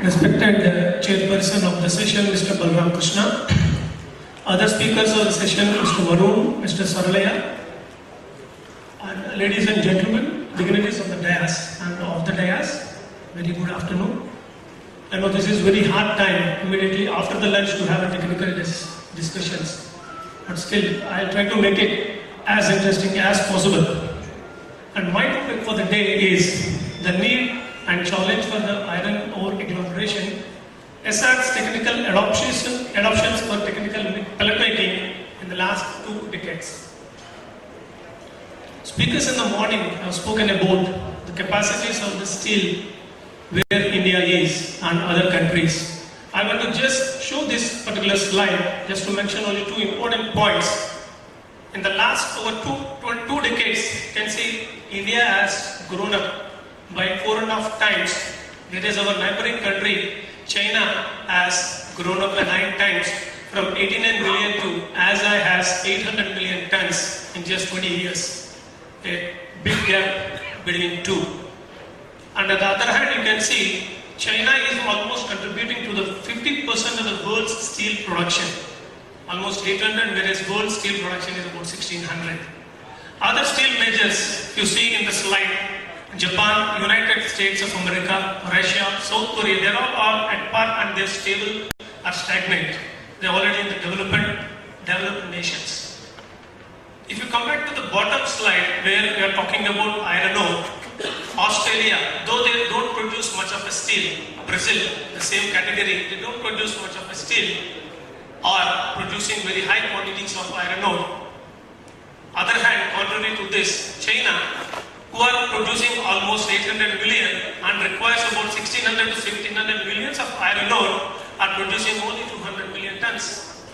respected chairperson of the session, Mr. Balram Krishna, other speakers of the session, Mr. Varun, Mr. Saralaya, and ladies and gentlemen, dignitaries of the dais and of the dais, very good afternoon. I know this is very hard time immediately after the lunch to have a technical discussions, but still I'll try to make it as interesting as possible. And my topic for the day is the need and challenge for the iron ore agglomeration, Essar's technical adoptions for technical pellet making in the last 2 decades. Speakers in the morning have spoken about the capacities of the steel where India is and other countries. I want to just show this particular slide just to mention only 2 important points. In the last over two decades, you can see India has grown up by 4.5 times. Whereas our neighboring country, China, has grown up by 9 times, from 89 million to as high as 800 million tons in just 20 years. A big gap between two. And on the other hand, you can see China is almost contributing to the 50% of the world's steel production. Almost 800, whereas world steel production is about 1600. Other steel majors you see in the slide, Japan, United States of America, Russia, South Korea, they all at par and they're stable or stagnant. They're already in the developed nations. If you come back to the bottom slide where we are talking about iron ore, Australia, though they don't produce much of a steel, Brazil, the same category, they don't produce much of a steel, are producing very high quantities of iron ore. Other hand, contrary to this, China, who are producing almost 800 million and requires about 1600 to 1500 millions of iron ore, are producing only 200 million tons.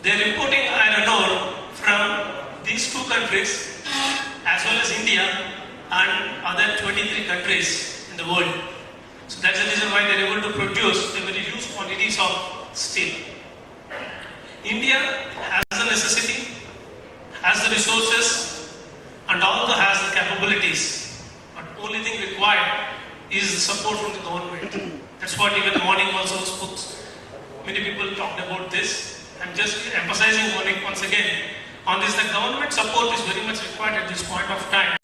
They are importing iron ore from these 2 countries as well as India and other 23 countries in the world. So that's the reason why they are able to produce a very huge quantities of steel. India has the necessity, has the resources, and also has the capabilities. But only thing required is the support from the government. That's what even the morning also spoke. Many people talked about this. I'm just emphasizing once again on this. The government support is very much required at this point of time.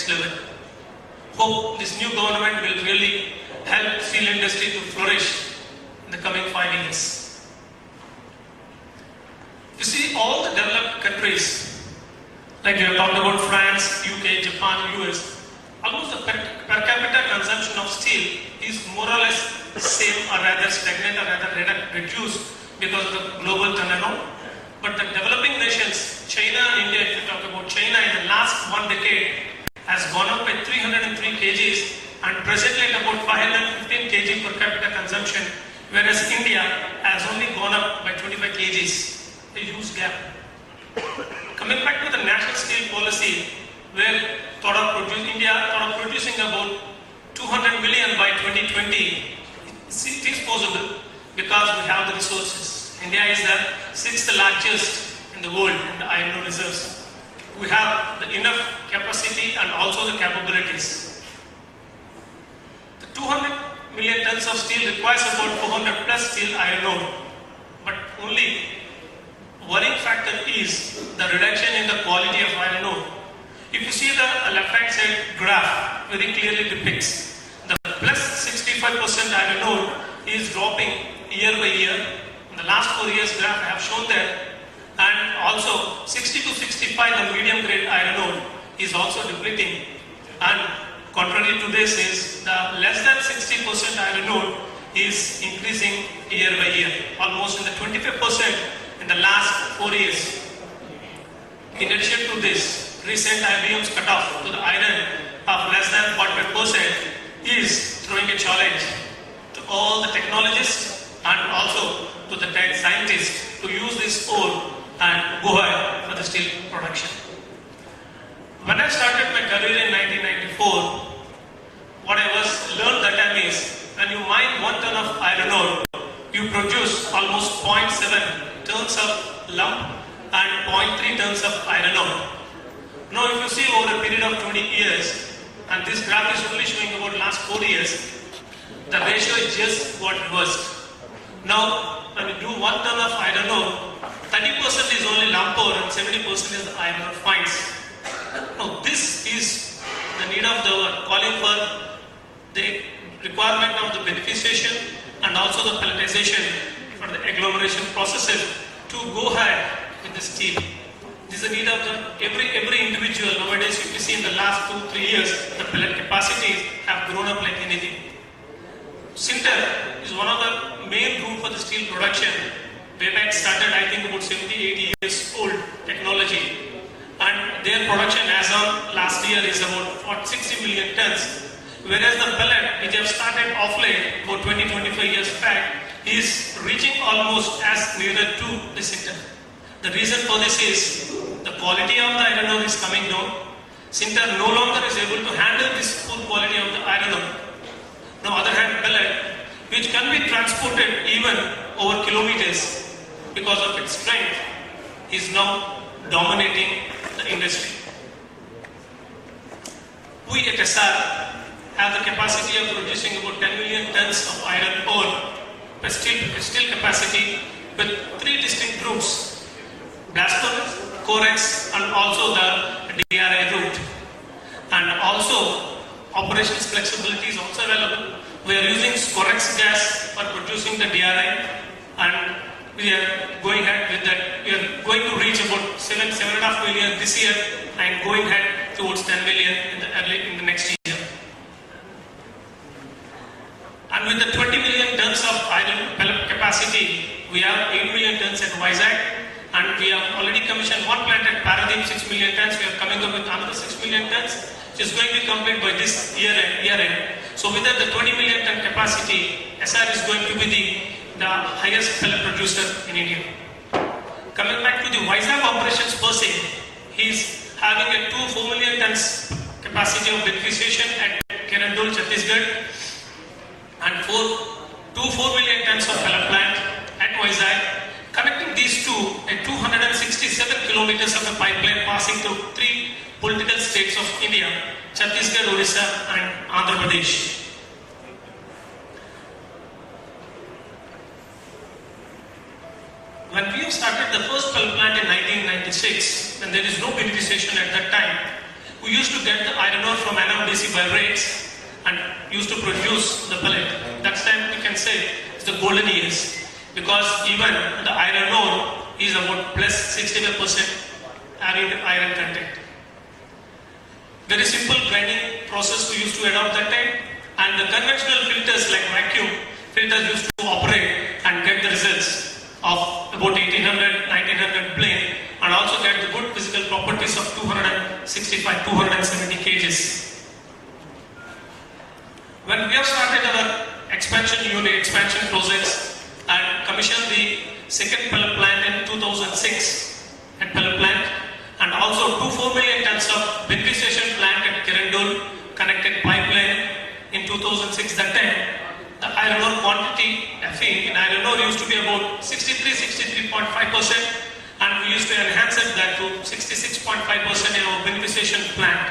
Hope this new government will really help steel industry to flourish in the coming 5 years. You see, all the developed countries, like we have talked about France, UK, Japan, US, almost the per capita consumption of steel is more or less same or rather stagnant or rather reduced because of the global turnaround. But the developing nations, China and India, if you talk about China, in the last 1 decade has gone up by 303 kgs and presently at about 515 kg per capita consumption, whereas India has only gone up by 25 kgs. A huge gap. Coming back to the national steel policy, where India thought of producing about 200 million by 2020, it is possible because we have the resources. India is the 6th largest in the world in the iron ore reserves. We have the enough capacity and also the capabilities. The 200 million tons of steel requires about 400 plus steel iron ore, but only worrying factor is the reduction in the quality of iron ore. If you see the left-hand side graph, very clearly depicts the plus 65% iron ore is dropping year by year. In the last 4 years graph I have shown there, and also 60 to 65 the medium grade iron ore is also depleting, and contrary to this is the less than 60% iron ore is increasing year by year, almost in the 25% in the last 4 years. In addition to this, recent IBM's cutoff to the iron of less than 45% is throwing a challenge to all the technologists and also to the tech scientists to use this ore and go ahead for the steel production. When I started my career in 1994, what I learned that time is when you mine 1 ton of iron ore, you produce almost 0.7 tons of lump and 0.3 tons of iron ore. Now if you see over a period of 20 years, and this graph is only showing about last 4 years, the ratio is just got reversed. Now, when you do 1 ton of iron ore, 30% is only lump ore and 70% is the iron ore fines. Now, this is the need of the calling for the requirement of the beneficiation and also the pelletization for the agglomeration processes to go ahead with the steel. This is the need of every individual. Nowadays, if you see in the last 2-3 years, the pellet capacities have grown up like anything. Sinter is one of the main route for the steel production. Way back started, I think, about 70-80 years old technology. And their production as on last year is about 60 million tons. Whereas the pellet, which have started off late, about 20-25 years back, is reaching almost as nearer to the sinter. The reason for this is the quality of the iron ore is coming down. Sinter no longer is able to handle this poor quality of the iron ore. On the other hand, pellet, which can be transported even over kilometers because of its strength, is now dominating the industry. We at Essar have the capacity of producing about 10 million tons of iron ore, but steel capacity with 3 distinct routes: blast furnace, corex, and also the DRI route. And also, operations flexibility is also available. We are using corex gas for producing the DRI, and we are going ahead with that. We are going to reach about 7.5 million this year and going ahead towards 10 million in the next year. And with the 20 million tons of iron pellet capacity, we have 8 million tons at Vizag, and we have already commissioned one plant at Paradeep, 6 million tons. We are coming up with another 6 million tons, which is going to be complete by this year end. So with that, the 20 million ton capacity, Essar is going to be the highest pellet producer in India. Coming back to the Vizag operations per se, he is having a 4 million tons capacity of beneficiation at Kerandul, Chhattisgarh, and 4 million tons of pellet plant at Vizag. Connecting these two at 267 kilometers of a pipeline passing through 3 political states of India: Chhattisgarh, Odisha, and Andhra Pradesh. When we have started the first pellet plant in 1996, when there is no beneficiation at that time, we used to get the iron ore from NMDC by rates and used to produce the pellet. That time we can say it's the golden years, because even the iron ore is about plus 65% having the iron content. Very simple grinding process we used to adopt that time, and the conventional filters like vacuum filters used to operate and get the results of about 1800-1900 plane, and also get the good physical properties of 265-270 kgs. When we have started our expansion projects and commissioned the second pellet plant in 2006 at pellet plant, and also 4 million tons of beneficiation plant at Kerandul, connected pipeline in 2006. That time, the iron ore quantity Fe in iron ore used to be about 63.5%, and we used to enhance that to 66.5% in our beneficiation plant.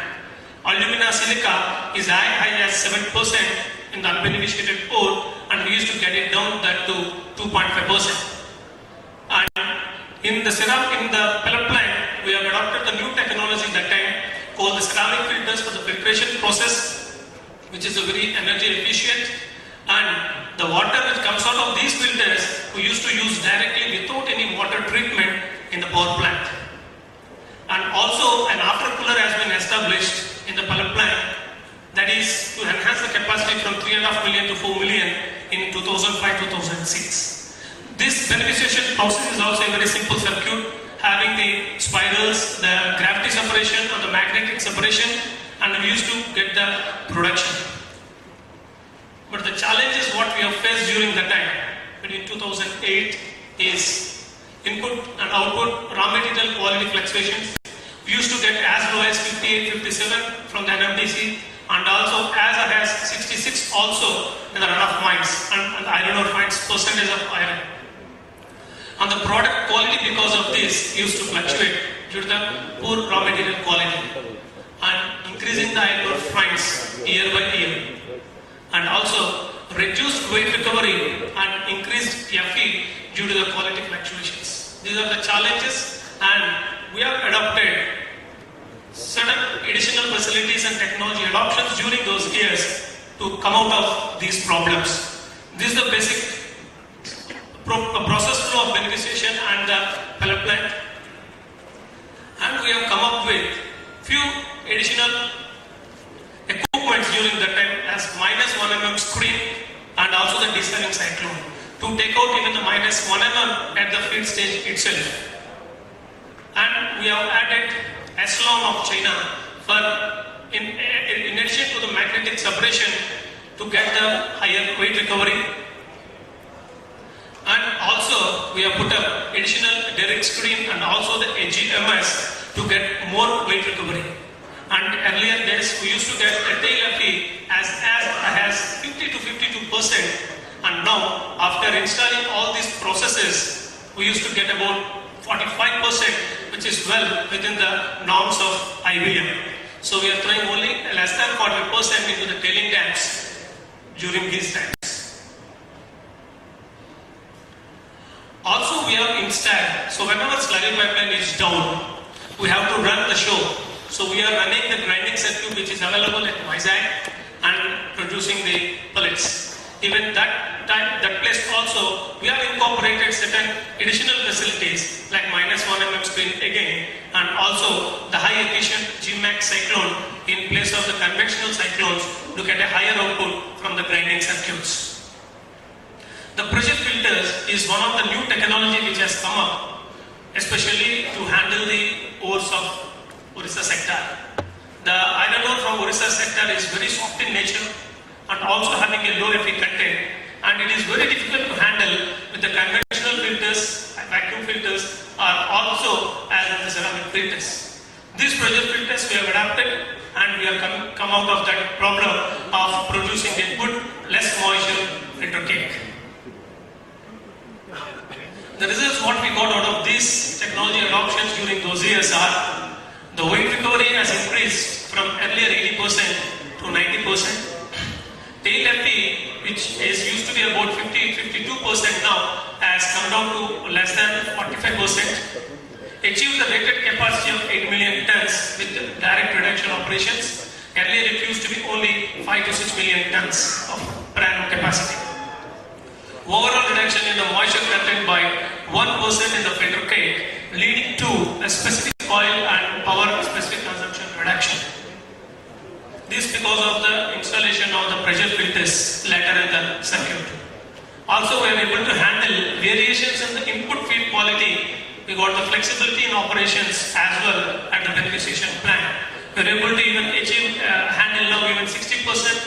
Alumina silica is high as 7% in the unbeneficiated ore, and we used to get it down that to 2.5%. And in the pellet plant, we have adopted the new technology that time called the ceramic filters for the filtration process, which is a very energy efficient, and the water which comes out of these filters we used to use directly without any water treatment in the power plant. And also an aftercooler has been established in the pellet plant, that is to enhance the capacity from 3.5 million to 4 million in 2005-2006. This beneficiation process is also a very simple circuit, having the spirals, the gravity separation or the magnetic separation, and we used to get the production. But the challenge is what we have faced during that time, between 2008, is input and output raw material quality fluctuations. We used to get as low as 58, 57 from the NMDC, and also as high as 66 also in the runoff mines and the iron ore mines percentage of iron. And the product quality because of this used to fluctuate due to the poor raw material quality and increasing the iron ore fines year by year. And also reduced weight recovery and increased FE due to the quality fluctuations. These are the challenges, and we have adopted certain additional facilities and technology adoptions during those years to come out of these problems. This is the basic process flow of beneficiation and the pellet plant, and we have come up with few additional equipments during that time as -1 mm screen and also the desalination cyclone to take out even the -1 mm at the feed stage itself. And we have added Essar of China for in addition to the magnetic separation to get the higher weight recovery. And also we have put up additional direct screen and also the AGMS to get more weight recovery. And earlier days we used to get a tail FE as 50 to 52%, and now after installing all these processes we used to get about 45%, which is well within the norms of IBM. So we are throwing only less than 40% into the tailing dams during these times. Also we have installed, so whenever slurry pipeline is down, we have to run the show. So we are running the grinding circuit which is available at Vizag and producing the pellets. Even that place also, we have incorporated certain additional facilities like -1 mm screen again, and also the high efficient GMAX cyclone in place of the conventional cyclones to get a higher output from the grinding circuits. The pressure filters is one of the new technology which has come up, especially to handle the ores of Orissa sector. The iron ore from Orissa sector is very soft in nature and also having a low Fe content, and it is very difficult to handle with the conventional filters, vacuum filters, or also as the ceramic filters. These pressure filters we have adapted, and we have come out of that problem of producing a good, less moisture filter cake. The results what we got out of these technology adoptions during those years are the weight recovery has increased from earlier 80% to 90%. Tail FE, which used to be about 52% now, has come down to less than 45%. Achieved the rated capacity of 8 million tons with direct reduction operations. Earlier it used to be only 5 to 6 million tons of per annum capacity. Overall reduction in the moisture content by 1% in the filter cake, leading to a specific oil and power specific consumption reduction. This because of the installation of the pressure filters later in the circuit. Also we are able to handle variations in the input feed quality. We got the flexibility in operations as well at the beneficiation plant. We are able to even achieve handle now even 60%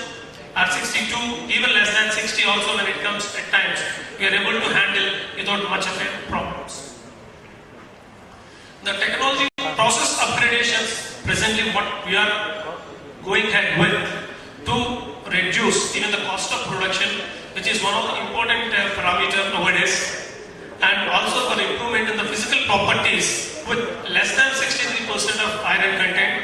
or 62, even less than 60 also when it comes at times. We are able to handle without much of a problems. The technology process upgradations presently what we are going ahead with to reduce even the cost of production, which is one of the important parameters nowadays, and also for improvement in the physical properties with less than 63% of iron content,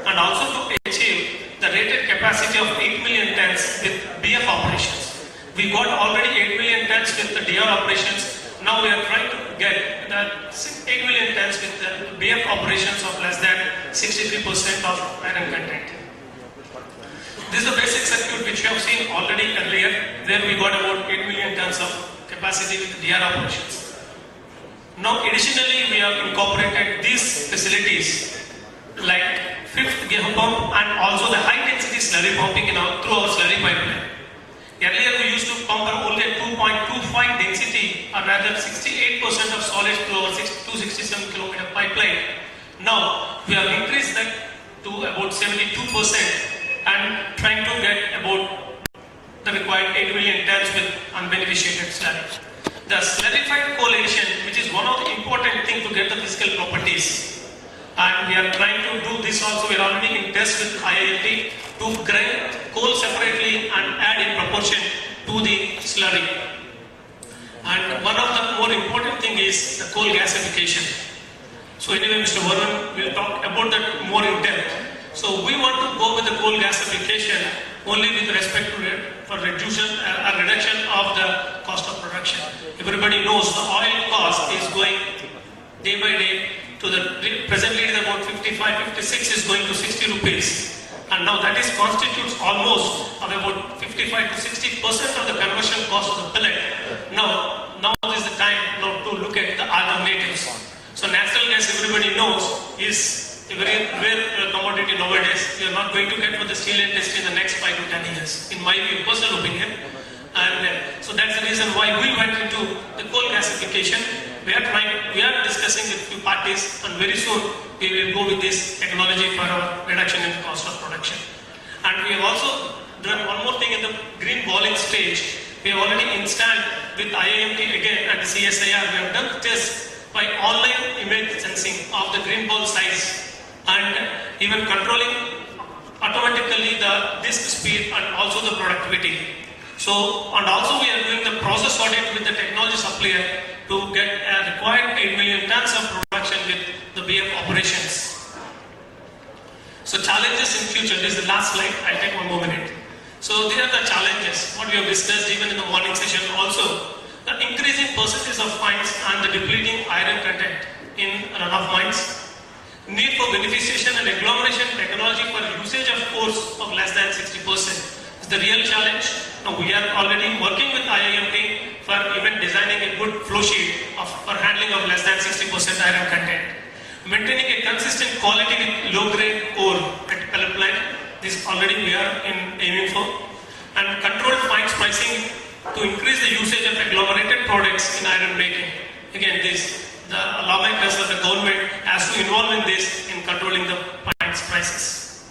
and also to achieve the rated capacity of 8 million tons with BF operations. We got already 8 million tons with the DR operations. Now we are trying to get that 8 million tons with the BF operations of less than 63% of iron content. This is the basic circuit which you have seen already earlier, where we got about 8 million tons of capacity with DR operations. Now additionally we have incorporated these facilities like fifth gear pump and also the high density slurry pumping through our slurry pipeline. Earlier we used to pump only at 2.25 density, or rather 68% of solids through our 267 kilometer pipeline. Now we have increased that to about 72% and trying to get about the required 8 million tons with unbeneficiated slurry. The slurrified coal addition, which is one of the important things to get the physical properties, and we are trying to do this also. We are already in test with IIT to grind coal separately and add in proportion to the slurry. And one of the more important thing is the coal gasification. So anyway, Mr. Varun will talk about that more in depth. So we want to go with the coal gasification only with respect to for reduction of the cost of production. Everybody knows the oil cost is going day by day to presently it is about 55, 56 is going to 60 rupees. And now that constitutes almost of about 55 to 60% of the conversion cost of the pellet. Now is the time to look at the alternatives. So natural gas, everybody knows, is a very rare commodity nowadays. We are not going to get for the steel industry in the next 5 to 10 years, in my view, personal opinion. And so that's the reason why we went into the coal gasification. We are discussing with few parties, and very soon we will go with this technology for our reduction in the cost of production. And we have also done one more thing in the green balling stage. We have already installed with IIMT again and CSIR. We have done tests by online image sensing of the green ball size and even controlling automatically the disk speed and also the productivity. So, and also we are doing the process audit with the technology supplier to get a required 8 million tons of production with the BF operations. So challenges in future, this is the last slide, I'll take one more minute. So these are the challenges, what we have discussed even in the morning session also. The increasing percentage of fines and the depleting iron content in runoff mines. Need for beneficiation and agglomeration technology for usage of force of less than 60% is the real challenge. Now we are already working with IIMT for even designing a good flow sheet for handling of less than 60% iron content. Maintaining a consistent quality with low-grade ore at pellet plant. This already we are aiming for. And controlled fines pricing to increase the usage of agglomerated products in iron making. Again, the lawmakers of the government has to involve in this in controlling the fines prices.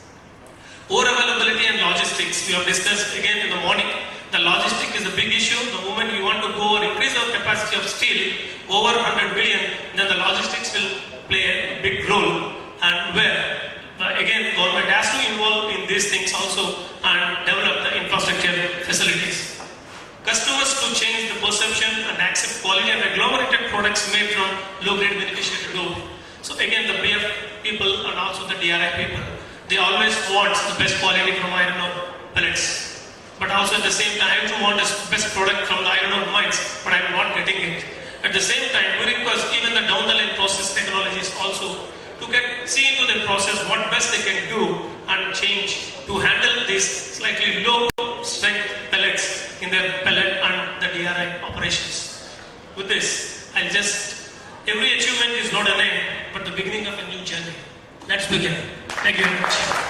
Ore availability and logistics, we have discussed again in the morning. The logistic is a big issue. The moment we want to go or increase our capacity of steel over 100 billion, then the logistics will play a big role. And where again, government has to involve in these things also and develop the infrastructure facilities. Customers to change the perception and accept quality and agglomerated products made from low-grade beneficiated ore. So again, the BF people and also the DRI people, they always want the best quality from iron ore pellets. But also at the same time, I also want the best product from the iron ore mines, but I'm not getting it. At the same time, we request even the down-the-line process technologies also to see into the process what best they can do and change to handle these slightly low strength pellets in their pellet and the DRI operations. With this, every achievement is not an end, but the beginning of a new journey. Let's begin. Thank you very much.